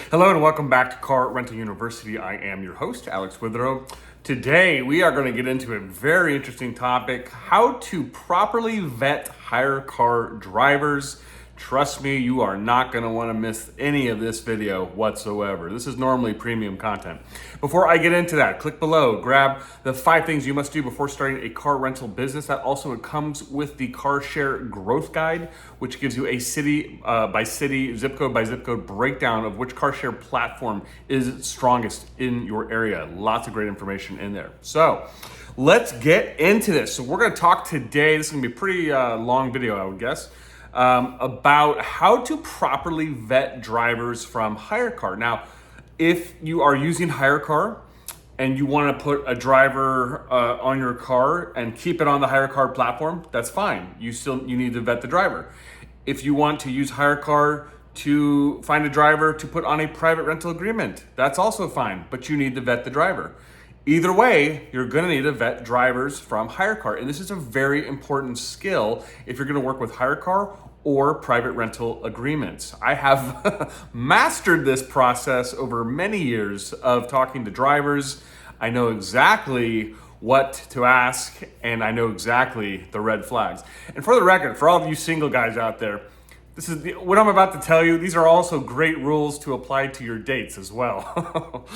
Hello and welcome back to Car Rental University. I am your host, Alex Withrow. Today we are going to get into a very interesting topic, how to properly vet hire car drivers. Trust me, you are not going to want to miss any of this video whatsoever. This is normally premium content. Before I get into that, click below, grab the 5 things you must do before starting a car rental business. That also comes with the CarShare Growth Guide, which gives you a city by city, zip code by zip code breakdown of which CarShare platform is strongest in your area. Lots of great information in there. So let's get into this. So we're going to talk today, this is going to be a pretty long video, I would guess, about how to properly vet drivers from HyreCar. Now, if you are using HyreCar and you want to put a driver on your car and keep it on the HyreCar platform, that's fine. You need to vet the driver. If you want to use HyreCar to find a driver to put on a private rental agreement, that's also fine, but you need to vet the driver. Either way, you're going to need to vet drivers from HyreCar, and this is a very important skill if you're going to work with HyreCar or private rental agreements. I have mastered this process over many years of talking to drivers. I know exactly what to ask, and I know exactly the red flags. And for the record, for all of you single guys out there, what I'm about to tell you, these are also great rules to apply to your dates as well.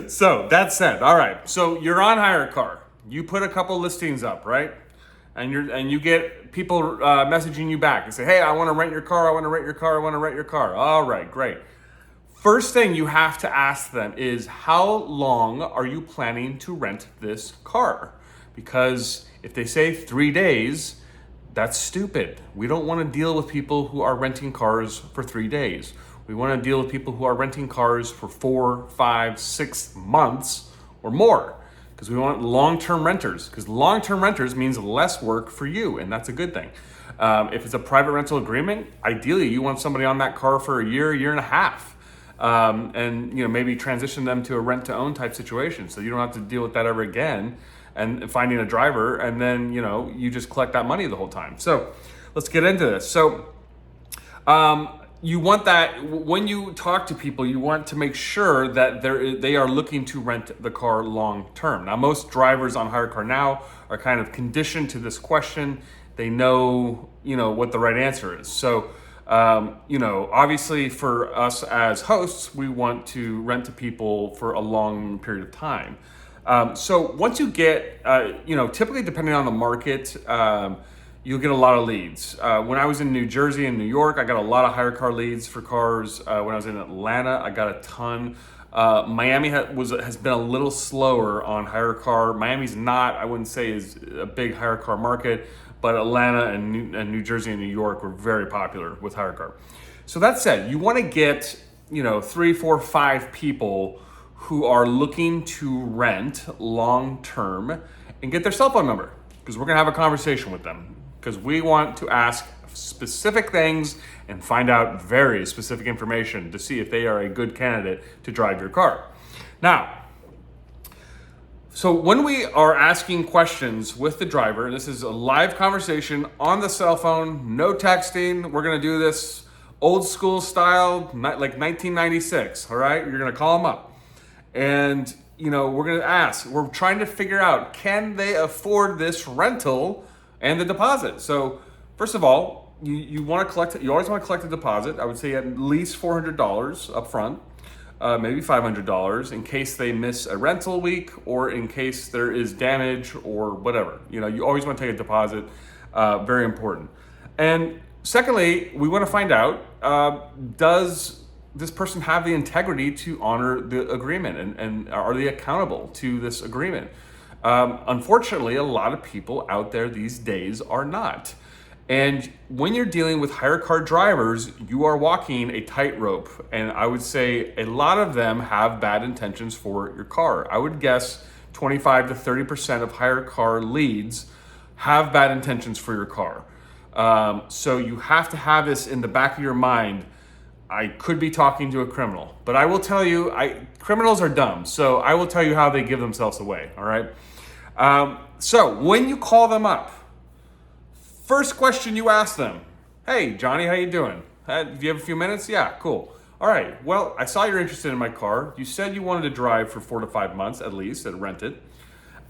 So that said, all right, so you're on HyreCar. You put a couple listings up, right? And you get people messaging you back and say, hey, I want to rent your car, I want to rent your car, I want to rent your car. All right, great. First thing you have to ask them is, how long are you planning to rent this car? Because if they say 3 days, that's stupid. We don't want to deal with people who are renting cars for 3 days. We want to deal with people who are renting cars for 4, 5, 6 months or more, because we want long-term renters, because long-term renters means less work for you, and that's a good thing. If it's a private rental agreement, ideally you want somebody on that car for a year and a half, and maybe transition them to a rent-to-own type situation, so you don't have to deal with that ever again. And finding a driver, and then you just collect that money the whole time. So let's get into this. So you want that when you talk to people, you want to make sure that they are looking to rent the car long term. Now, most drivers on HyreCar now are kind of conditioned to this question. They know what the right answer is. So obviously for us as hosts, we want to rent to people for a long period of time. So once you get, typically depending on the market, you'll get a lot of leads. When I was in New Jersey and New York, I got a lot of HyreCar leads for cars. When I was in Atlanta, I got a ton. Miami has been a little slower on HyreCar. Miami's not, I wouldn't say, is a big HyreCar market, but Atlanta and New Jersey and New York were very popular with HyreCar. So that said, you want to get 3, 4, 5 people who are looking to rent long term and get their cell phone number, because we're going to have a conversation with them, because we want to ask specific things and find out very specific information to see if they are a good candidate to drive your car. Now, so when we are asking questions with the driver, and this is a live conversation on the cell phone, no texting, we're going to do this old school style, like 1996, all right? You're going to call them up. And, we're going to ask, we're trying to figure out, can they afford this rental and the deposit? So first of all, you always want to collect a deposit. I would say at least $400 up front, maybe $500 in case they miss a rental week or in case there is damage or whatever. You always want to take a deposit, very important. And secondly, we want to find out, does this person have the integrity to honor the agreement, and are they accountable to this agreement? Unfortunately, a lot of people out there these days are not. And when you're dealing with HyreCar drivers, you are walking a tightrope. And I would say a lot of them have bad intentions for your car. I would guess 25 to 30% of HyreCar leads have bad intentions for your car. So you have to have this in the back of your mind. I could be talking to a criminal, but I will tell you, criminals are dumb. So I will tell you how they give themselves away, all right? So when you call them up, first question you ask them, hey, Johnny, how you doing? Do you have a few minutes? Yeah, cool. All right, well, I saw you're interested in my car. You said you wanted to drive for 4 to 5 months at least and rent it.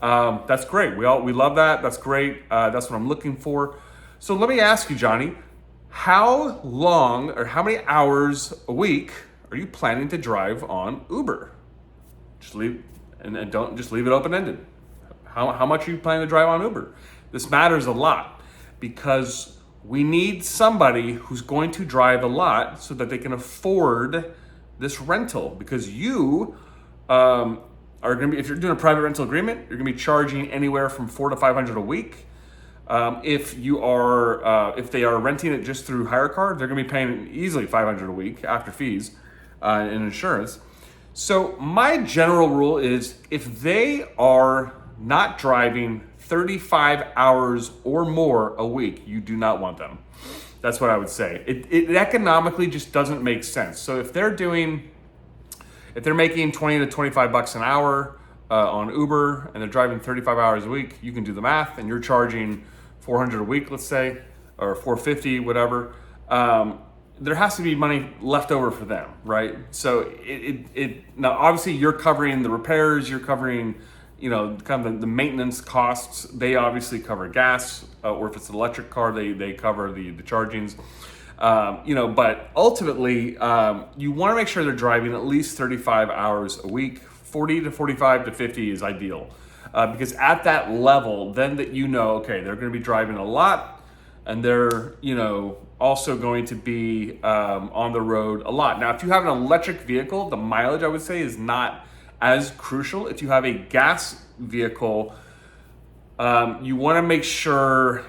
That's great. We love that. That's great. That's what I'm looking for. So let me ask you, Johnny, how long or how many hours a week are you planning to drive on Uber? Just leave and don't just leave it open-ended. How much are you planning to drive on Uber? This matters a lot because we need somebody who's going to drive a lot so that they can afford this rental, because you are going to be, if you're doing a private rental agreement, you're going to be charging anywhere from $400 to $500 a week. If they are renting it just through HyreCar, they're going to be paying easily $500 a week after fees and insurance. So my general rule is if they are not driving 35 hours or more a week, you do not want them. That's what I would say. It economically just doesn't make sense. So if they're making 20 to 25 bucks an hour on Uber and they're driving 35 hours a week, you can do the math, and you're charging $400 a week, let's say, or $450, whatever. There has to be money left over for them, right? So now obviously you're covering the repairs, you're covering, kind of the maintenance costs. They obviously cover gas, or if it's an electric car, they cover the chargings. But ultimately, you want to make sure they're driving at least 35 hours a week. 40 to 45 to 50 is ideal. Because at that level, then that okay, they're going to be driving a lot, and they're, also going to be on the road a lot. Now, if you have an electric vehicle, the mileage, I would say, is not as crucial. If you have a gas vehicle, you want to make sure,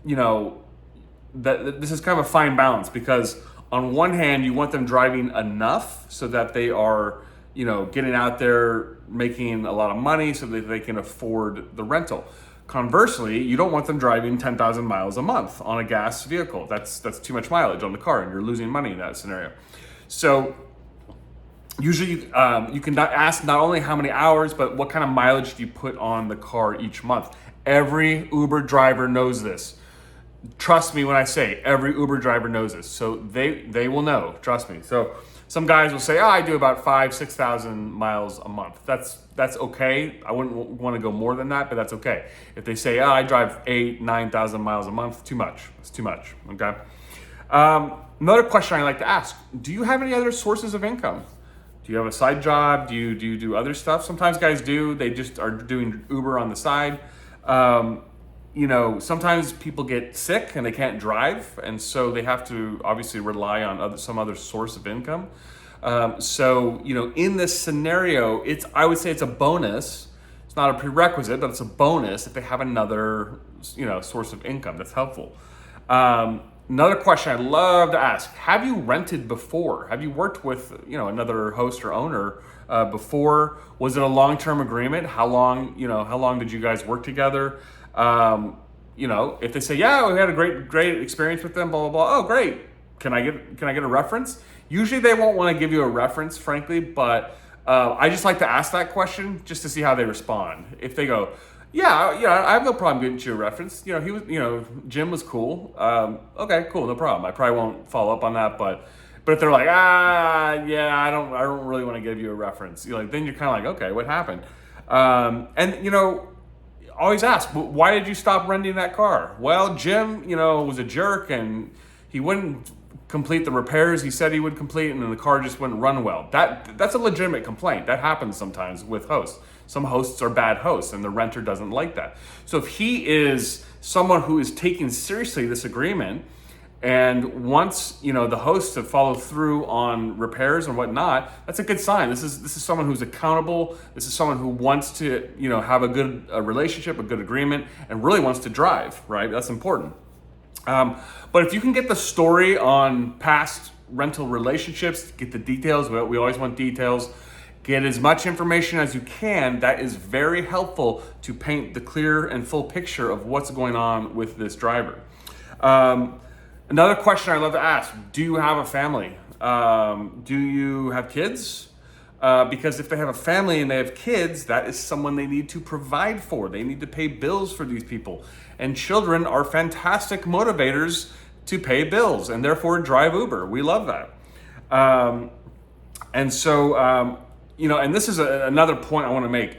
that this is kind of a fine balance, because on one hand, you want them driving enough so that they are, getting out there, making a lot of money so that they can afford the rental. Conversely, you don't want them driving 10,000 miles a month on a gas vehicle. That's too much mileage on the car, and you're losing money in that scenario. So usually you can ask not only how many hours, but what kind of mileage do you put on the car each month. Every Uber driver knows this. Trust me when I say every Uber driver knows this. So they will know, trust me. So some guys will say, I do about 5,000-6,000 miles a month. That's okay. I wouldn't want to go more than that, but that's okay. If they say, I drive 8,000-9,000 miles a month, too much. It's too much, okay? Another question I like to ask, do you have any other sources of income? Do you have a side job? Do you do other stuff? Sometimes guys do. They just are doing Uber on the side. Sometimes people get sick and they can't drive, and so they have to obviously rely on some other source of income. In this scenario, I would say it's a bonus. It's not a prerequisite, but it's a bonus if they have another, source of income. That's helpful. Another question I'd love to ask: have you rented before? Have you worked with, another host or owner before? Was it a long-term agreement? How long did you guys work together? If they say, yeah, we had a great experience with them, blah, blah, blah. Oh, great. Can I get a reference? Usually they won't want to give you a reference, frankly, but I just like to ask that question just to see how they respond. If they go, yeah, I have no problem getting you a reference. He was, Jim was cool. Okay, cool, no problem. I probably won't follow up on that, but if they're like, yeah, I don't really want to give you a reference. Then you're kind of like, okay, what happened? Always ask, why did you stop renting that car? Well, Jim, was a jerk, and he wouldn't complete the repairs he said he would complete, and then the car just wouldn't run well. That's a legitimate complaint. That happens sometimes with hosts. Some hosts are bad hosts, and the renter doesn't like that. So if he is someone who is taking seriously this agreement and wants, the host to follow through on repairs and whatnot, that's a good sign. This is someone who's accountable. This is someone who wants to, have a good relationship, a good agreement, and really wants to drive, right? That's important. But if you can get the story on past rental relationships, get the details. We always want details. Get as much information as you can. That is very helpful to paint the clear and full picture of what's going on with this driver. Another question I love to ask, do you have a family? Do you have kids? Because if they have a family and they have kids, that is someone they need to provide for. They need to pay bills for these people. And children are fantastic motivators to pay bills and therefore drive Uber. We love that. And so, and this is another point I want to make.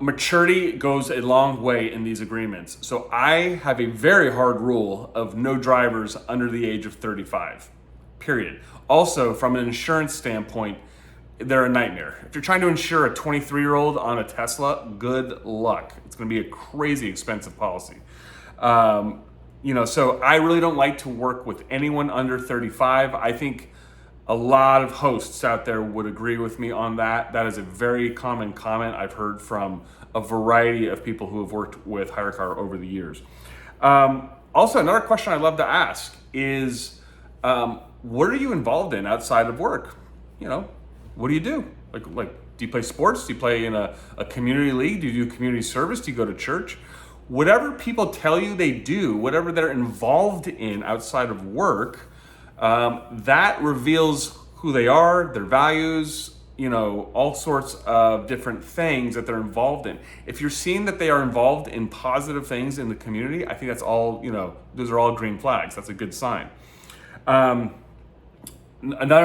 Maturity goes a long way in these agreements. So I have a very hard rule of no drivers under the age of 35, period. Also, from an insurance standpoint, they're a nightmare. If you're trying to insure a 23-year-old on a Tesla, good luck. It's going to be a crazy expensive policy. So I really don't like to work with anyone under 35. I think a lot of hosts out there would agree with me on that. That is a very common comment I've heard from a variety of people who have worked with HyreCar over the years. Also, another question I'd love to ask is, what are you involved in outside of work? What do you do? Like, do you play sports? Do you play in a community league? Do you do community service? Do you go to church? Whatever people tell you they do, whatever they're involved in outside of work, that reveals who they are, their values, all sorts of different things that they're involved in. If you're seeing that they are involved in positive things in the community, I think that's all, those are all green flags. That's a good sign. Another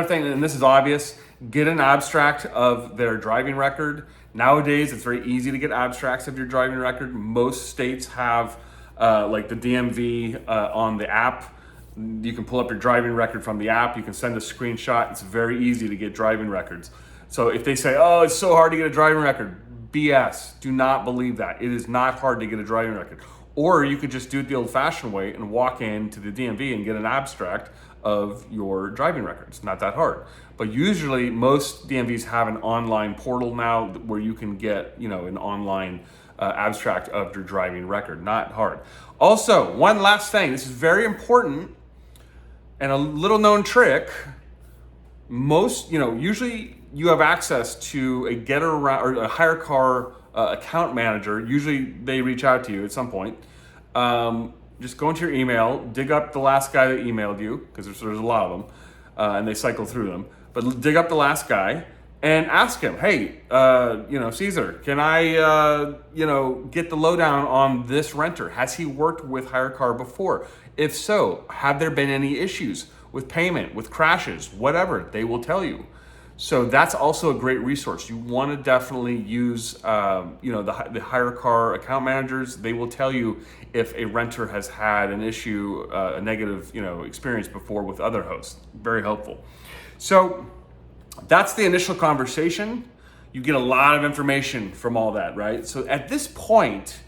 thing, and this is obvious, get an abstract of their driving record. Nowadays, it's very easy to get abstracts of your driving record. Most states have like the DMV on the app. You can pull up your driving record from the app. You can send a screenshot. It's very easy to get driving records. So if they say, oh, it's so hard to get a driving record, BS. Do not believe that. It is not hard to get a driving record. Or you could just do it the old-fashioned way and walk into the DMV and get an abstract of your driving record. It's not that hard. But usually most DMVs have an online portal now where you can get, an online abstract of your driving record. Not hard. Also, one last thing. This is very important and a little known trick. Usually you have access to a Getaround or a HyreCar account manager. Usually they reach out to you at some point. Just go into your email, dig up the last guy that emailed you, because there's a lot of them, and they cycle through them. But dig up the last guy and ask him, hey, Caesar, can I, get the lowdown on this renter? Has he worked with HyreCar before? If so, have there been any issues with payment, with crashes, whatever? They will tell you. So that's also a great resource. You want to definitely use, the HyreCar account managers. They will tell you if a renter has had an issue, a negative, experience before with other hosts. Very helpful. So that's the initial conversation. You get a lot of information from all that, right? So at this point,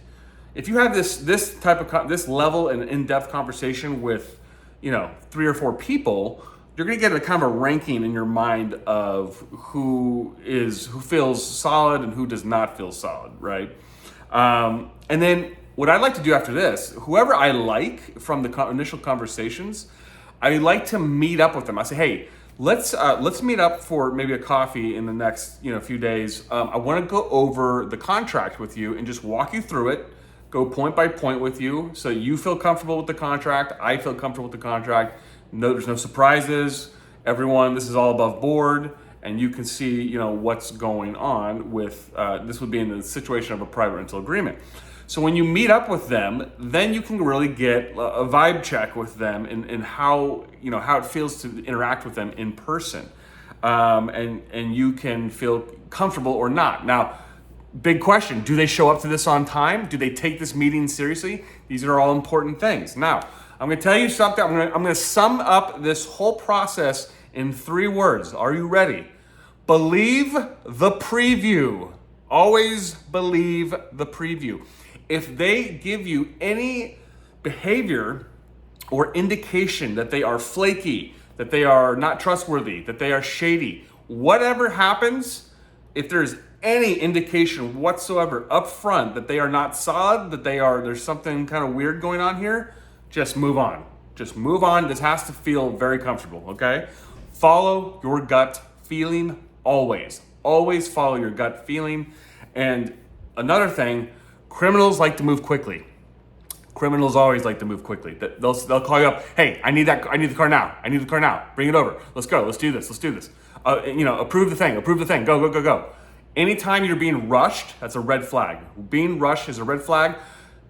if you have this type of this level and in-depth conversation with, 3 or 4 people, you're going to get a kind of a ranking in your mind of who feels solid and who does not feel solid, right? And then what I'd like to do after this, whoever I like from the initial conversations, I like to meet up with them. I say, hey, let's meet up for maybe a coffee in the next few days. I want to go over the contract with you and just walk you through it, go point by point with you, so you feel comfortable with the contract, I feel comfortable with the contract. No, there's no surprises. Everyone, this is all above board, and you can see, what's going on with. This would be in the situation of a private rental agreement. So when you meet up with them, then you can really get a vibe check with them and how how it feels to interact with them in person, and you can feel comfortable or not. Now, big question: do they show up to this on time? Do they take this meeting seriously? These are all important things. Now, I'm going to tell you something. I'm going to sum up this whole process in 3 words. Are you ready? Believe the preview. Always believe the preview. If they give you any behavior or indication that they are flaky, that they are not trustworthy, that they are shady, whatever happens, if there's any indication whatsoever up front that they are not solid, that there's something kind of weird going on here, just move on. Just move on. This has to feel very comfortable, okay? Follow your gut feeling always. Always follow your gut feeling. And another thing, criminals like to move quickly. Criminals always like to move quickly. They'll call you up. Hey, I need the car now. I need the car now. Bring it over. Let's go. Let's do this. Approve the thing. Go. Anytime you're being rushed, that's a red flag. Being rushed is a red flag.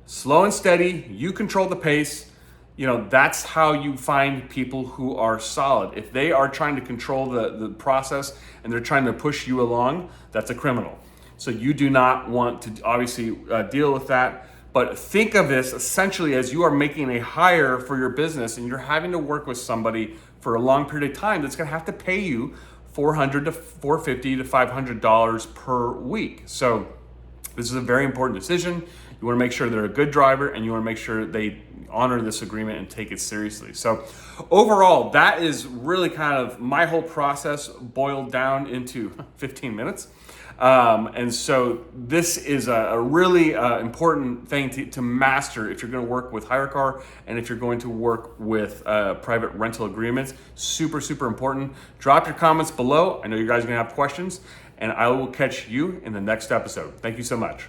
Slow and steady. You control the pace. that's how you find people who are solid. If they are trying to control the process and they're trying to push you along, that's a criminal. So you do not want to obviously deal with that. But think of this essentially as you are making a hire for your business and you're having to work with somebody for a long period of time that's going to have to pay you $400 to $450 to $500 per week. So this is a very important decision. You want to make sure they're a good driver and you want to make sure they honor this agreement and take it seriously. So overall, that is really kind of my whole process boiled down into 15 minutes. And so this is a really important thing to master if you're going to work with HyreCar and if you're going to work with private rental agreements. Super, super important. Drop your comments below. I know you guys are going to have questions, and I will catch you in the next episode. Thank you so much.